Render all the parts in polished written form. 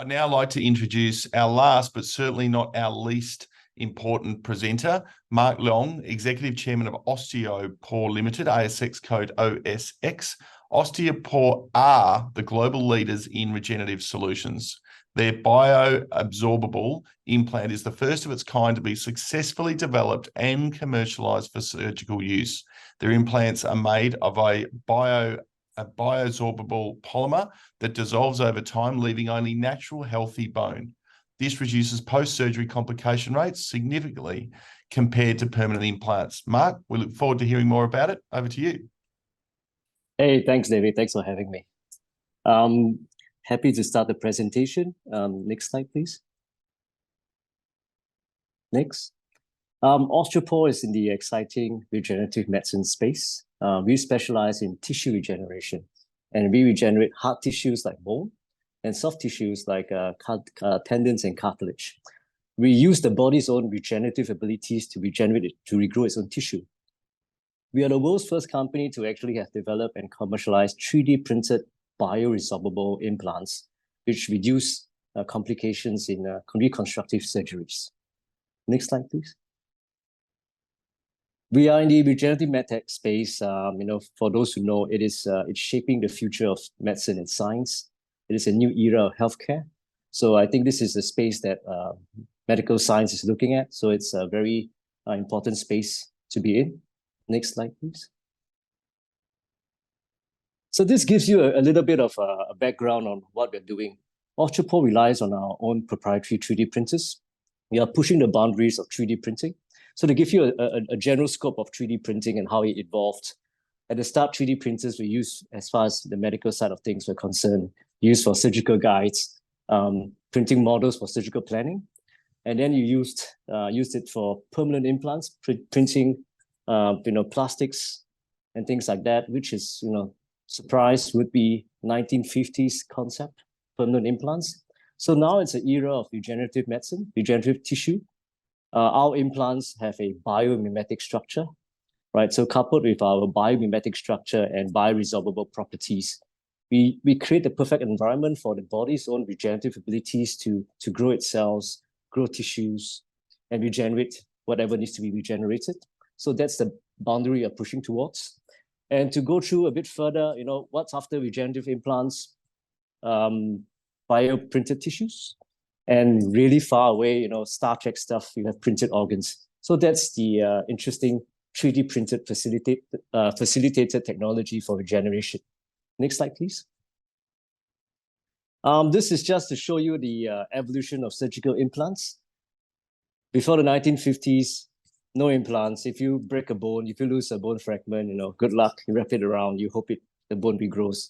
I'd now like to introduce our last, but certainly not our least important presenter, Mark Leong, Executive Chairman of Osteopore Limited, ASX code OSX. Osteopore are the global leaders in regenerative solutions. Their bioresorbable implant is the first of its kind to be successfully developed and commercialized for surgical use. Their implants are made of a bioresorbable polymer that dissolves over time, leaving only natural, healthy bone. This reduces post-surgery complication rates significantly compared to permanent implants. Mark, we look forward to hearing more about it. Over to you. Hey, thanks, David. Thanks for having me. Happy to start the presentation. Next slide, please. Next. Osteopore is in the exciting regenerative medicine space. We specialize in tissue regeneration, and we regenerate hard tissues like bone and soft tissues like tendons and cartilage. We use the body's own regenerative abilities to regenerate it, to regrow its own tissue. We are the world's first company to actually have developed and commercialized 3D printed bioresorbable implants, which reduce complications in reconstructive surgeries. Next slide, please. We are in the regenerative medtech space. For those who know, it's shaping the future of medicine and science. It is a new era of healthcare. So I think this is a space that medical science is looking at. So it's a very important space to be in. Next slide, please. So this gives you a little bit of a background on what we're doing. Osteopore relies on our own proprietary 3D printers. We are pushing the boundaries of 3D printing. So to give you a general scope of 3D printing and how it evolved, at the start, 3D printers were used, as far as the medical side of things were concerned, used for surgical guides, printing models for surgical planning. And then you used it for permanent implants, printing plastics and things like that, which is, surprise would be 1950s concept, permanent implants. So now it's an era of regenerative medicine, regenerative tissue. Our implants have a biomimetic structure, right? So coupled with our biomimetic structure and bioresorbable properties, we create the perfect environment for the body's own regenerative abilities to grow its cells, grow tissues, and regenerate whatever needs to be regenerated. So that's the boundary you're pushing towards. And to go through a bit further, what's after regenerative implants? Bioprinted tissues. And really far away, Star Trek stuff, you have printed organs. So that's the interesting 3D printed facilitated technology for regeneration. Next slide, please. This is just to show you the evolution of surgical implants. Before the 1950s, no implants. If you break a bone, if you lose a bone fragment, good luck. You wrap it around, you hope the bone regrows.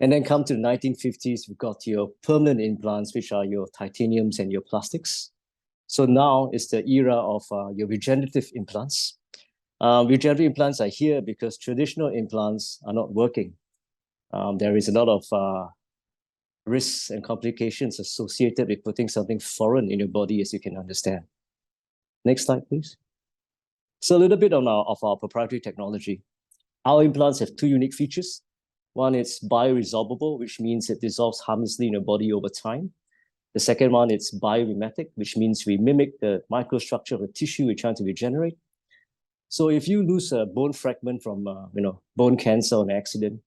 And then come to the 1950s, we've got your permanent implants, which are your titaniums and your plastics. So now it's the era of your regenerative implants. Regenerative implants are here because traditional implants are not working. There is a lot of risks and complications associated with putting something foreign in your body, as you can understand. Next slide, please. So a little bit of our proprietary technology. Our implants have two unique features. One is bioresorbable, which means it dissolves harmlessly in your body over time. The second one is biomimetic, which means we mimic the microstructure of the tissue we're trying to regenerate. So if you lose a bone fragment from bone cancer or an accident,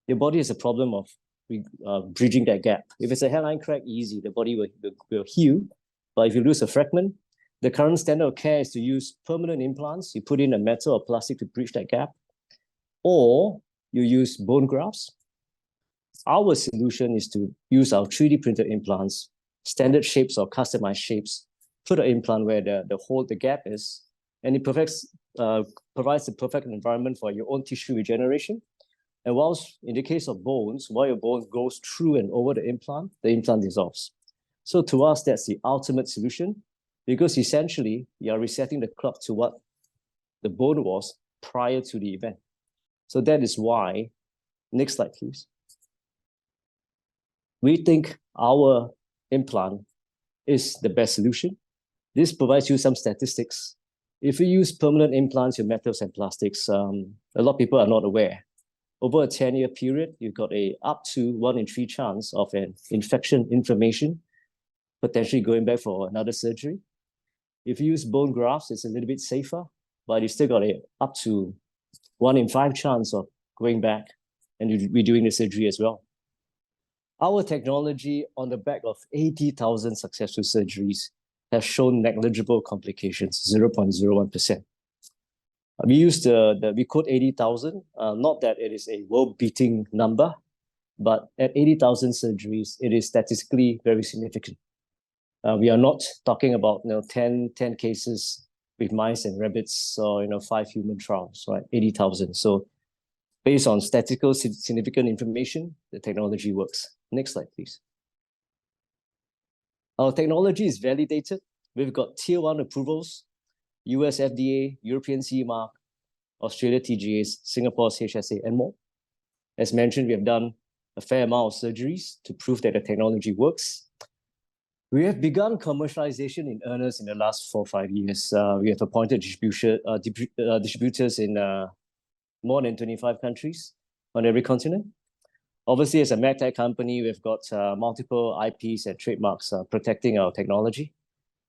your body has a problem of bridging that gap. If it's a hairline crack, easy, the body will heal. But if you lose a fragment, the current standard of care is to use permanent implants. You put in a metal or plastic to bridge that gap, or you use bone grafts. Our solution is to use our 3D printed implants, standard shapes or customized shapes, put an implant where the gap is, and it provides the perfect environment for your own tissue regeneration. And whilst in the case of bones, while your bone goes through and over the implant dissolves. So to us, that's the ultimate solution, because essentially you are resetting the clock to what the bone was prior to the event. So that is why, next slide, please. We think our implant is the best solution. This provides you some statistics. If you use permanent implants, your metals and plastics, a lot of people are not aware. over a 10-year period, you've got a up to 1 in 3 chance of an infection, inflammation, potentially going back for another surgery. If you use bone grafts, it's a little bit safer, but you still got a up to 1 in 5 chance of going back and redoing the surgery as well. Our technology, on the back of 80,000 successful surgeries, has shown negligible complications, 0.01%. We quote 80,000, not that it is a world-beating number, but at 80,000 surgeries, it is statistically very significant. We are not talking about 10 cases with mice and rabbits or 5 human trials, right? 80,000. So based on statistical significant information, the technology works. Next slide, please. Our technology is validated. We've got tier 1 approvals, US FDA, European CE mark, Australia TGAs, Singapore's HSA, and more. As mentioned, we have done a fair amount of surgeries to prove that the technology works. We have begun commercialization in earnest in the last 4 or 5 years. We have appointed distributors in more than 25 countries on every continent. Obviously, as a medtech company, we've got multiple IPs and trademarks protecting our technology.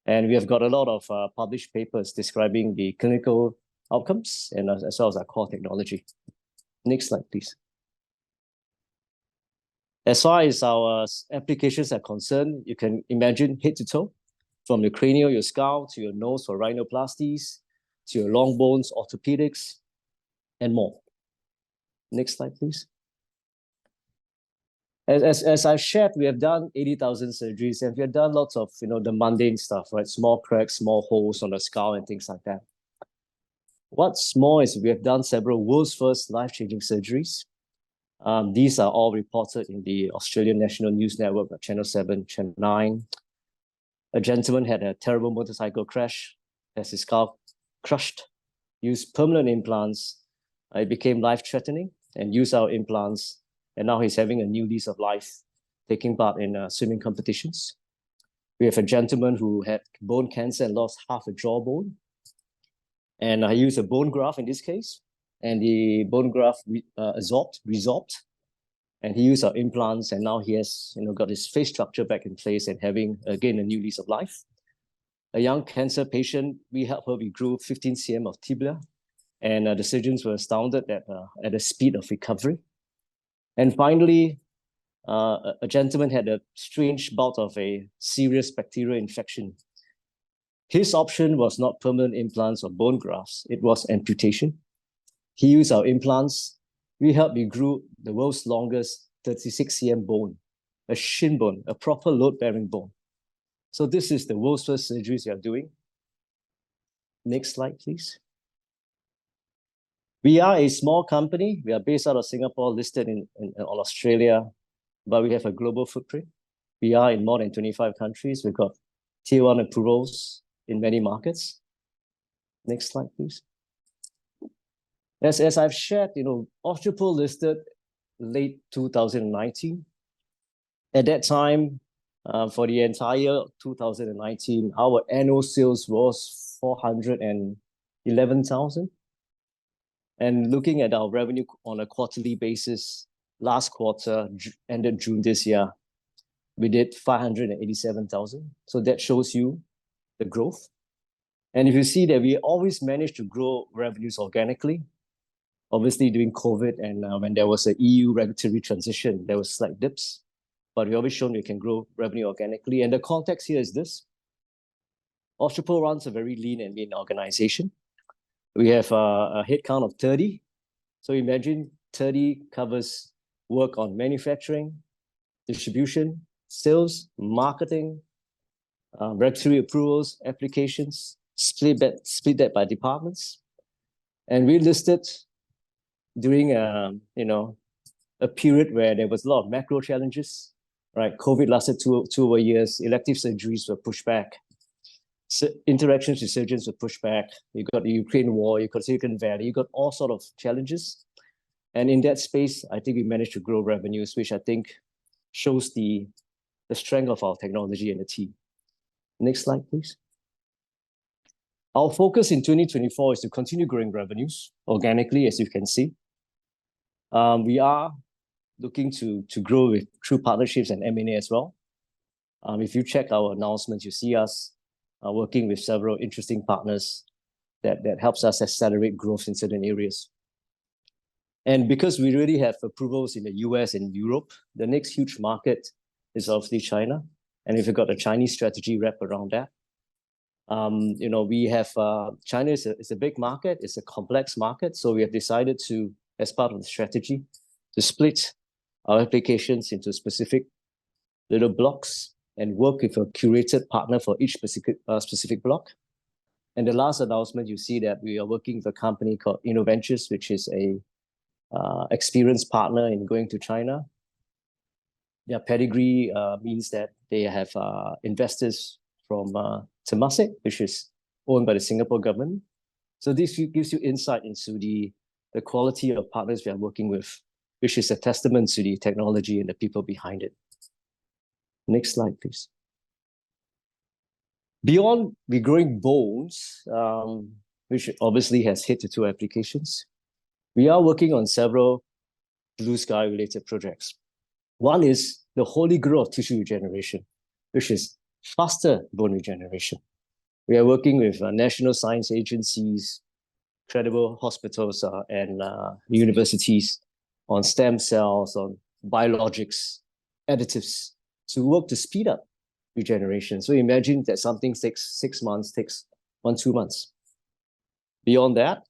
And we have got a lot of published papers describing the clinical outcomes and as well as our core technology. Next slide, please. As far as our applications are concerned, you can imagine head to toe, from your cranial, your skull, to your nose for rhinoplasties, to your long bones, orthopedics, and more. Next slide, please. As I've shared, we have done 80,000 surgeries, and we have done lots of the mundane stuff, right? Small cracks, small holes on the skull, and things like that. What's more is we have done several world's first life-changing surgeries. These are all reported in the Australian National News Network, Channel 7, Channel 9. A gentleman had a terrible motorcycle crash, has his skull crushed, used permanent implants. It became life-threatening and used our implants. And now he's having a new lease of life, taking part in swimming competitions. We have a gentleman who had bone cancer and lost half a jawbone. And I used a bone graft in this case. And the bone graft resorbed. And he used our implants. And now he has got his face structure back in place and having, again, a new lease of life. A young cancer patient, we helped her, we grew 15 cm of tibia. And the surgeons were astounded at the speed of recovery. And finally, a gentleman had a strange bout of a serious bacterial infection. His option was not permanent implants or bone grafts. It was amputation. He used our implants. We helped me grew the world's longest 36 cm bone, a shin bone, a proper load-bearing bone. So this is the world's first surgeries we are doing. Next slide, please. We are a small company. We are based out of Singapore, listed in Australia, but we have a global footprint. We are in more than 25 countries. We've got tier 1 approvals in many markets. Next slide, please. As I've shared, Osteopore listed late 2019. At that time, for the entire 2019, our annual sales was 411,000. And looking at our revenue on a quarterly basis, last quarter, ended June this year, we did 587,000. So that shows you the growth. And if you see that we always managed to grow revenues organically, obviously during COVID and when there was an EU regulatory transition, there was slight dips, but we always shown we can grow revenue organically. And the context here is this. Osteopore runs a very lean and mean organization. We have a headcount of 30. So imagine 30 covers work on manufacturing, distribution, sales, marketing, regulatory approvals, applications, split that by departments. And we listed during a period where there was a lot of macro challenges, right? COVID lasted two over years. Elective surgeries were pushed back. Interactions with surgeons were pushed back. You got the Ukraine war, you got Silicon Valley, you got all sort of challenges. And in that space, I think we managed to grow revenues, which I think shows the strength of our technology and the team. Next slide, please. Our focus in 2024 is to continue growing revenues organically, as you can see. We are looking to grow through partnerships and M&A as well. If you check our announcements, you see us working with several interesting partners that helps us accelerate growth in certain areas. And because we really have approvals in the US and Europe, the next huge market is obviously China. And if you've got a Chinese strategy wrapped around that, we have China is a big market, it's a complex market. So we have decided to, as part of the strategy, to split our applications into specific little blocks and work with a curated partner for each specific block. And the last announcement, you see that we are working with a company called InnoVentures, which is a experienced partner in going to China. Their pedigree means that they have investors from Temasek, which is owned by the Singapore government. So this gives you insight into the quality of partners we are working with, which is a testament to the technology and the people behind it. Next slide, please. Beyond regrowing bones, which obviously has hit the two applications, we are working on several blue sky related projects. One is the holy grail of tissue regeneration, which is faster bone regeneration. We are working with national science agencies, credible hospitals, and universities on stem cells, on biologics, additives, to work to speed up regeneration. So imagine that something takes 6 months, takes 1-2 months. Beyond that,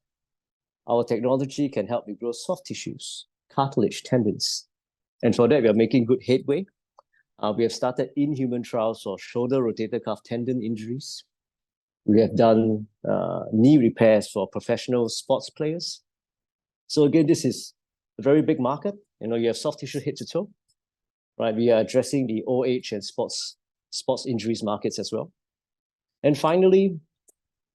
our technology can help you grow soft tissues, cartilage, tendons. And for that, we are making good headway. We have started in-human trials for shoulder rotator cuff tendon injuries. We have done knee repairs for professional sports players. So again, this is a very big market. You have soft tissue head to toe, right? We are addressing the OH and sports injuries markets as well. And finally,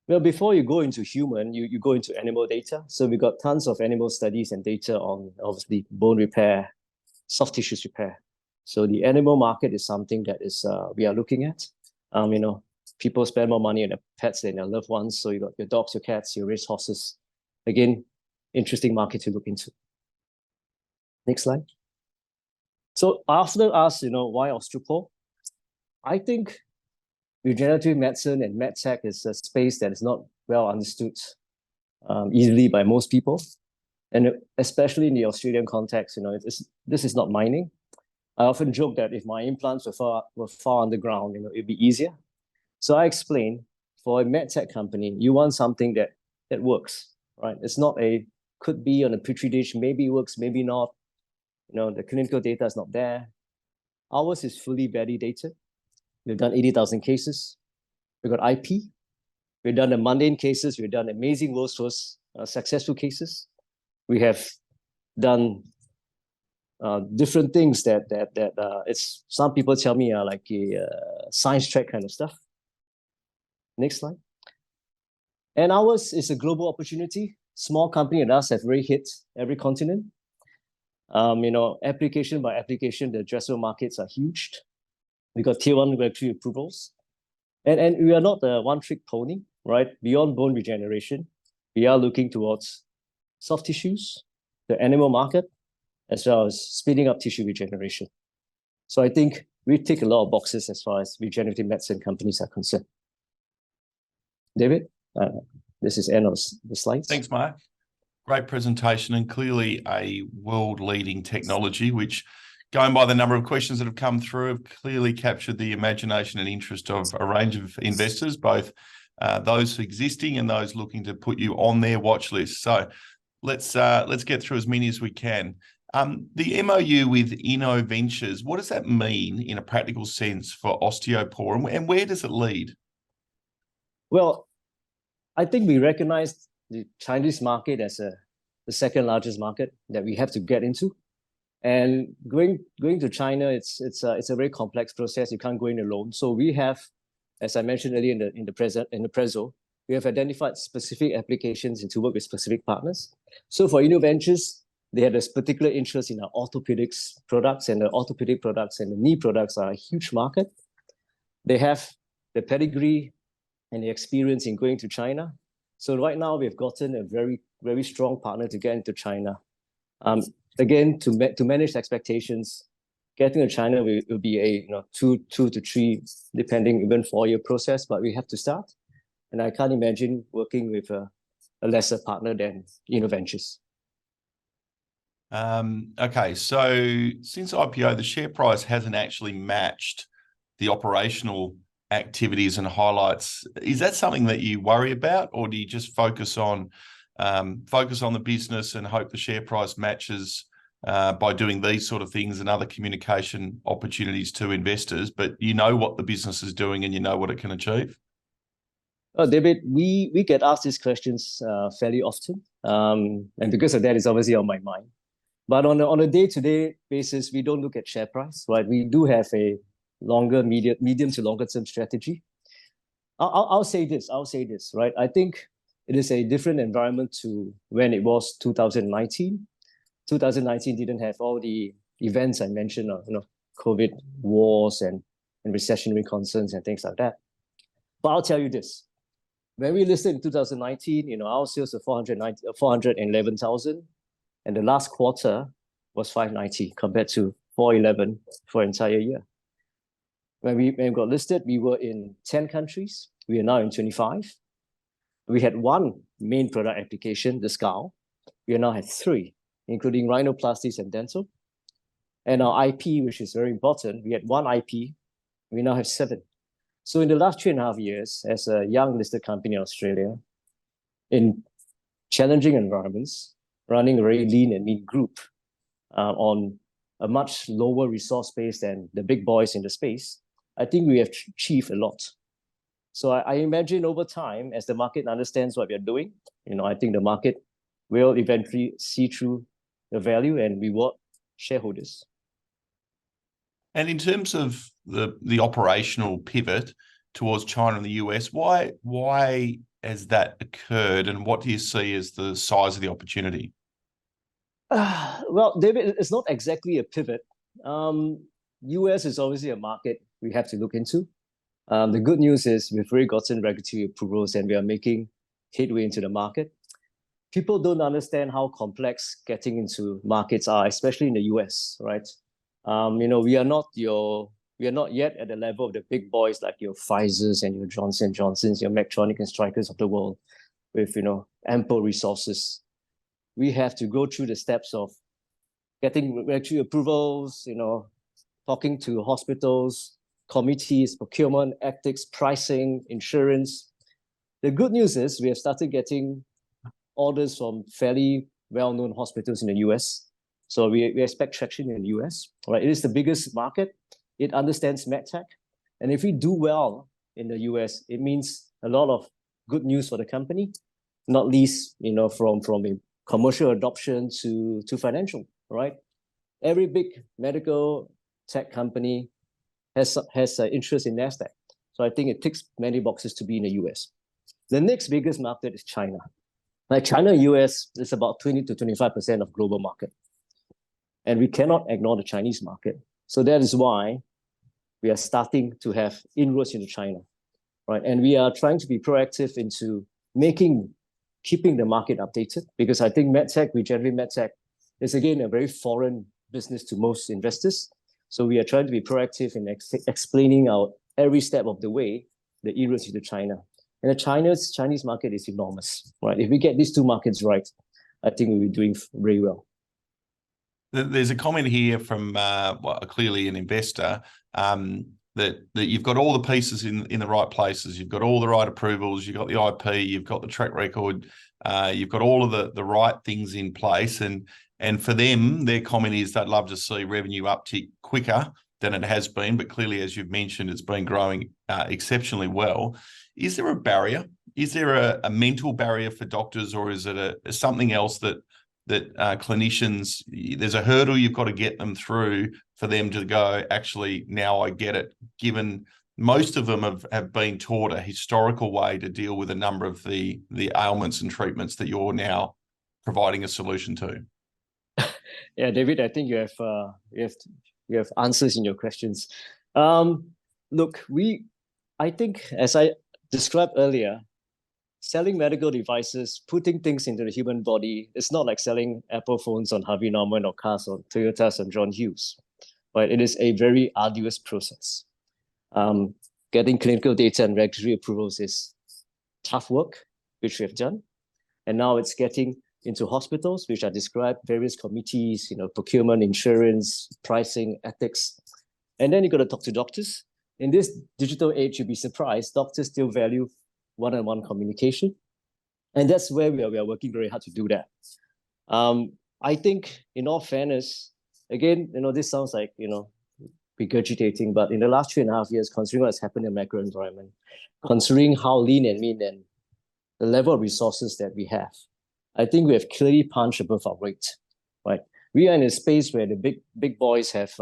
well, before you go into human, you go into animal data. So we've got tons of animal studies and data on, obviously, bone repair, soft tissues repair. So the animal market is something that is we are looking at. People spend more money on their pets than their loved ones. So you got your dogs, your cats, your race horses. Again, interesting market to look into. Next slide. So after us, why Osteopore? I think regenerative medicine and medtech is a space that is not well understood easily by most people. And especially in the Australian context, this is not mining. I often joke that if my implants were far underground, it'd be easier. So I explain, for a medtech company, you want something that works, right? It's not could be on a petri dish, maybe it works, maybe not. The clinical data is not there. Ours is fully validated. We've done 80,000 cases. We've got IP. We've done the mundane cases. We've done amazing world's first successful cases. We have done different things that it's, some people tell me are like a science track kind of stuff. Next slide. And ours is a global opportunity. Small company and us have already hit every continent. Application by application, the addressable markets are huge. We got tier 1 regulatory approvals. And we are not a one-trick pony, right? Beyond bone regeneration, we are looking towards soft tissues, the animal market, as well as speeding up tissue regeneration. So I think we tick a lot of boxes as far as regenerative medicine companies are concerned. David, this is end of the slides. Thanks, Mark. Great presentation, and clearly a world-leading technology, which, going by the number of questions that have come through, have clearly captured the imagination and interest of a range of investors, both those existing and those looking to put you on their watch list. So let's get through as many as we can. The MOU with InnoVentures, what does that mean in a practical sense for Osteopore, and where does it lead? Well, I think we recognize the Chinese market as the second largest market that we have to get into. And going to China, it's a very complex process. You can't go in alone. So we have, as I mentioned earlier in the preso, we have identified specific applications and to work with specific partners. So for InnoVentures, they had this particular interest in our orthopedics products, and the orthopedic products and the knee products are a huge market. They have the pedigree and the experience in going to China. So right now we've gotten a very, very strong partner to get into China. again, to manage expectations, getting to China will be a two to three, depending, even 4-year process, but we have to start. And I can't imagine working with a lesser partner than InnoVentures. Okay, so since IPO, the share price hasn't actually matched the operational activities and highlights. Is that something that you worry about, or do you just focus on the business and hope the share price matches by doing these sort of things and other communication opportunities to investors, but you know what the business is doing and you know what it can achieve? Oh, David, we get asked these questions fairly often, and because of that, it's obviously on my mind. But on a day-to-day basis, we don't look at share price, right? We do have a medium to longer term strategy. I'll say this, right? I think it is a different environment to when it was 2019. 2019 didn't have all the events I mentioned, COVID, wars, and recessionary concerns and things like that. But I'll tell you this: when we listed in 2019, our sales were 411,000, and the last quarter was 590 compared to 411 for an entire year. When we got listed, we were in 10 countries. We are now in 25. We had one main product application, the skull. We now have 3, including rhinoplasties and dental. And our IP, which is very important, we had 1 IP. We now have 7. So in the last 3.5 years, as a young listed company in Australia, in challenging environments, running a very lean and mean group on a much lower resource base than the big boys in the space, I think we have achieved a lot. So I imagine over time, as the market understands what we are doing, I think the market will eventually see through the value and reward shareholders. And in terms of the operational pivot towards China and the US, why has that occurred, and what do you see as the size of the opportunity? Well, David, it's not exactly a pivot. US is obviously a market we have to look into. The good news is we've already gotten regulatory approvals and we are making headway into the market. People don't understand how complex getting into markets are, especially in the US, right? We are not yet at the level of the big boys like your Pfizers and your Johnson & Johnsons, your Medtronic and Strykers of the world with, ample resources. We have to go through the steps of getting regulatory approvals, talking to hospitals, committees, procurement, ethics, pricing, insurance. The good news is we have started getting orders from fairly well-known hospitals in the US. So we expect traction in the US. Right? It is the biggest market. It understands medtech. And if we do well in the US, it means a lot of good news for the company, not least, from a commercial adoption to financial, right? Every big medical tech company has an interest in NASDAQ. So I think it ticks many boxes to be in the US. The next biggest market is China. Like China and US is about 20 to 25% of global market. And we cannot ignore the Chinese market. So that is why we are starting to have inroads into China, right? And we are trying to be proactive into keeping the market updated, because I think medtech, regenerative medtech, is again a very foreign business to most investors. So we are trying to be proactive in explaining out every step of the way the inroads into China. And the Chinese market is enormous, right? If we get these 2 markets right, I think we'll be doing very well. There's a comment here from clearly an investor that you've got all the pieces in the right places. You've got all the right approvals. You've got the IP. You've got the track record. You've got all of the right things in place. And for them, their comment is they'd love to see revenue uptick quicker than it has been. But clearly, as you've mentioned, it's been growing exceptionally well. Is there a barrier? Is there a mental barrier for doctors, or is it something else that clinicians, there's a hurdle you've got to get them through for them to go, actually, now I get it, given most of them have been taught a historical way to deal with a number of the ailments and treatments that you're now providing a solution to? Yeah, David, I think you have answers in your questions. Look, I think, as I described earlier, selling medical devices, putting things into the human body, it's not like selling Apple phones on Harvey Norman or cars on Toyotas and John Hughes, right? It is a very arduous process. Getting clinical data and regulatory approvals is tough work, which we have done. And now it's getting into hospitals, which are described, various committees, procurement, insurance, pricing, ethics. And then you got to talk to doctors. In this digital age, you'll be surprised, doctors still value one-on-one communication. And that's where we are working very hard to do that. I think, in all fairness, again, this sounds like, regurgitating, but in the last 3.5 years, considering what's happened in the macro environment, considering how lean and mean and the level of resources that we have, I think we have clearly punched above our weight, right? We are in a space where the big boys have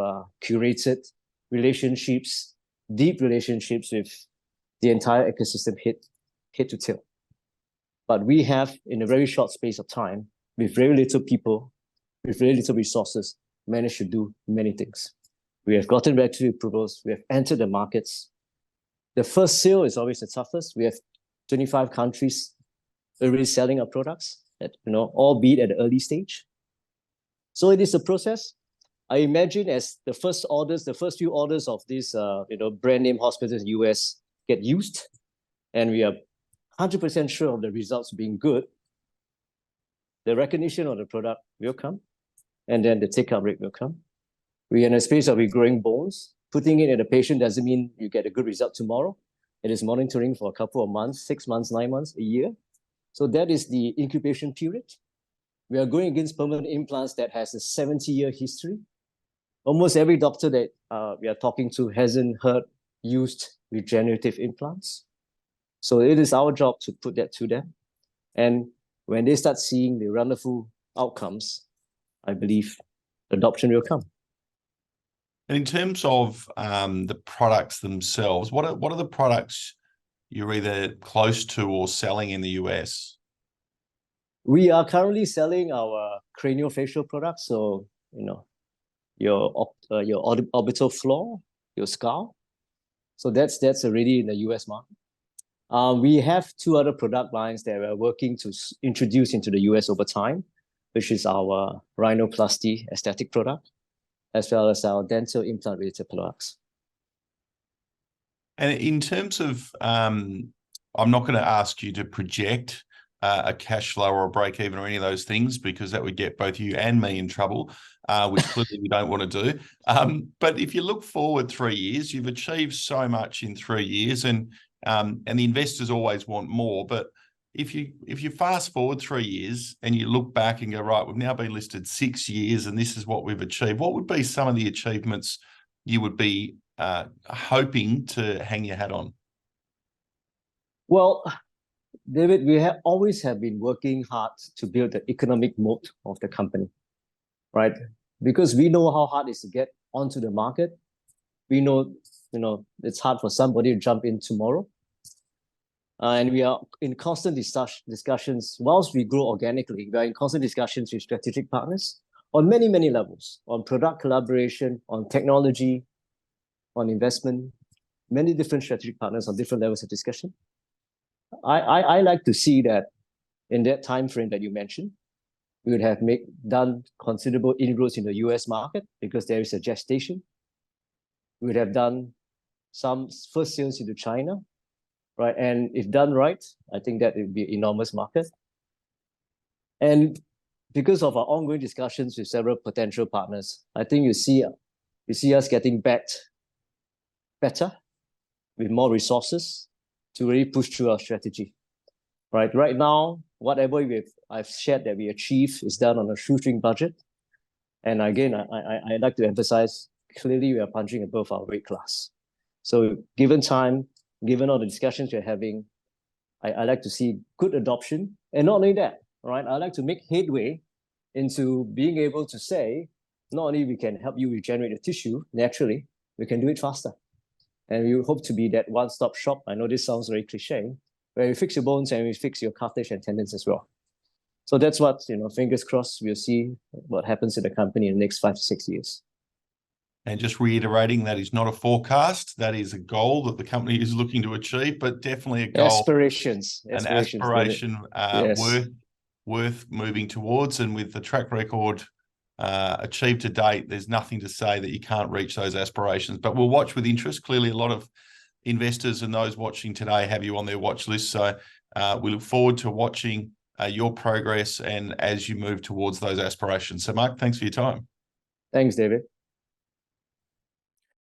curated relationships, deep relationships with the entire ecosystem head to tail. But we have, in a very short space of time, with very little people, with very little resources, managed to do many things. We have gotten regulatory approvals. We have entered the markets. The first sale is always the toughest. We have 25 countries already selling our products, albeit at the early stage. So it is a process. I imagine as the first few orders of these, brand name hospitals in the US get used, and we are 100% sure of the results being good, the recognition of the product will come, and then the take-up rate will come. We're in a space of regrowing bones. Putting it in a patient doesn't mean you get a good result tomorrow. It is monitoring for a couple of months, 6 months, 9 months, a year. So that is the incubation period. We are going against permanent implants that has a 70-year history. Almost every doctor that we are talking to hasn't used regenerative implants. So it is our job to put that to them. And when they start seeing the wonderful outcomes, I believe adoption will come. And in terms of the products themselves, what are the products you're either close to or selling in the US? We are currently selling our craniofacial products. So, your orbital floor, your skull. So that's already in the US market. We have 2 other product lines that we're working to introduce into the US over time, which is our rhinoplasty aesthetic product, as well as our dental implant-related products. And in terms of, I'm not going to ask you to project a cash flow or a break even or any of those things, because that would get both you and me in trouble, which clearly we don't want to do. But if you look forward 3 years, you've achieved so much in 3 years, and the investors always want more. But if you fast forward 3 years and you look back and go, right, we've now been listed 6 years and this is what we've achieved, what would be some of the achievements you would be hoping to hang your hat on? Well, David, we always have been working hard to build the economic moat of the company, right? Because we know how hard it is to get onto the market. We know, it's hard for somebody to jump in tomorrow. And we are in constant discussions. Whilst we grow organically, we are in constant discussions with strategic partners on many, many levels, on product collaboration, on technology, on investment, many different strategic partners on different levels of discussion. I like to see that in that time frame that you mentioned, we would have done considerable inroads in the US market because there is a gestation. We would have done some first sales into China, right? And if done right, I think that would be an enormous market. And because of our ongoing discussions with several potential partners, I think you see us getting better with more resources to really push through our strategy. Right now, whatever I've shared that we achieve is done on a shoestring budget. And again, I'd like to emphasize, clearly we are punching above our weight class. So given time, given all the discussions we're having, I like to see good adoption. And not only that, right? I like to make headway into being able to say, not only we can help you regenerate the tissue naturally, we can do it faster. And we hope to be that one-stop shop. I know this sounds very cliche, where we fix your bones and we fix your cartilage and tendons as well. So that's what, fingers crossed, we'll see what happens in the company in the next 5 to 6 years. And just reiterating, that is not a forecast. That is a goal that the company is looking to achieve, but definitely a goal, Aspirations, an David. aspiration Yes. worth moving towards. And with the track record achieved to date, there's nothing to say that you can't reach those aspirations. But we'll watch with interest. Clearly, a lot of investors and those watching today have you on their watch list. So we look forward to watching your progress and as you move towards those aspirations. So, Mark, thanks for your time. Thanks, David.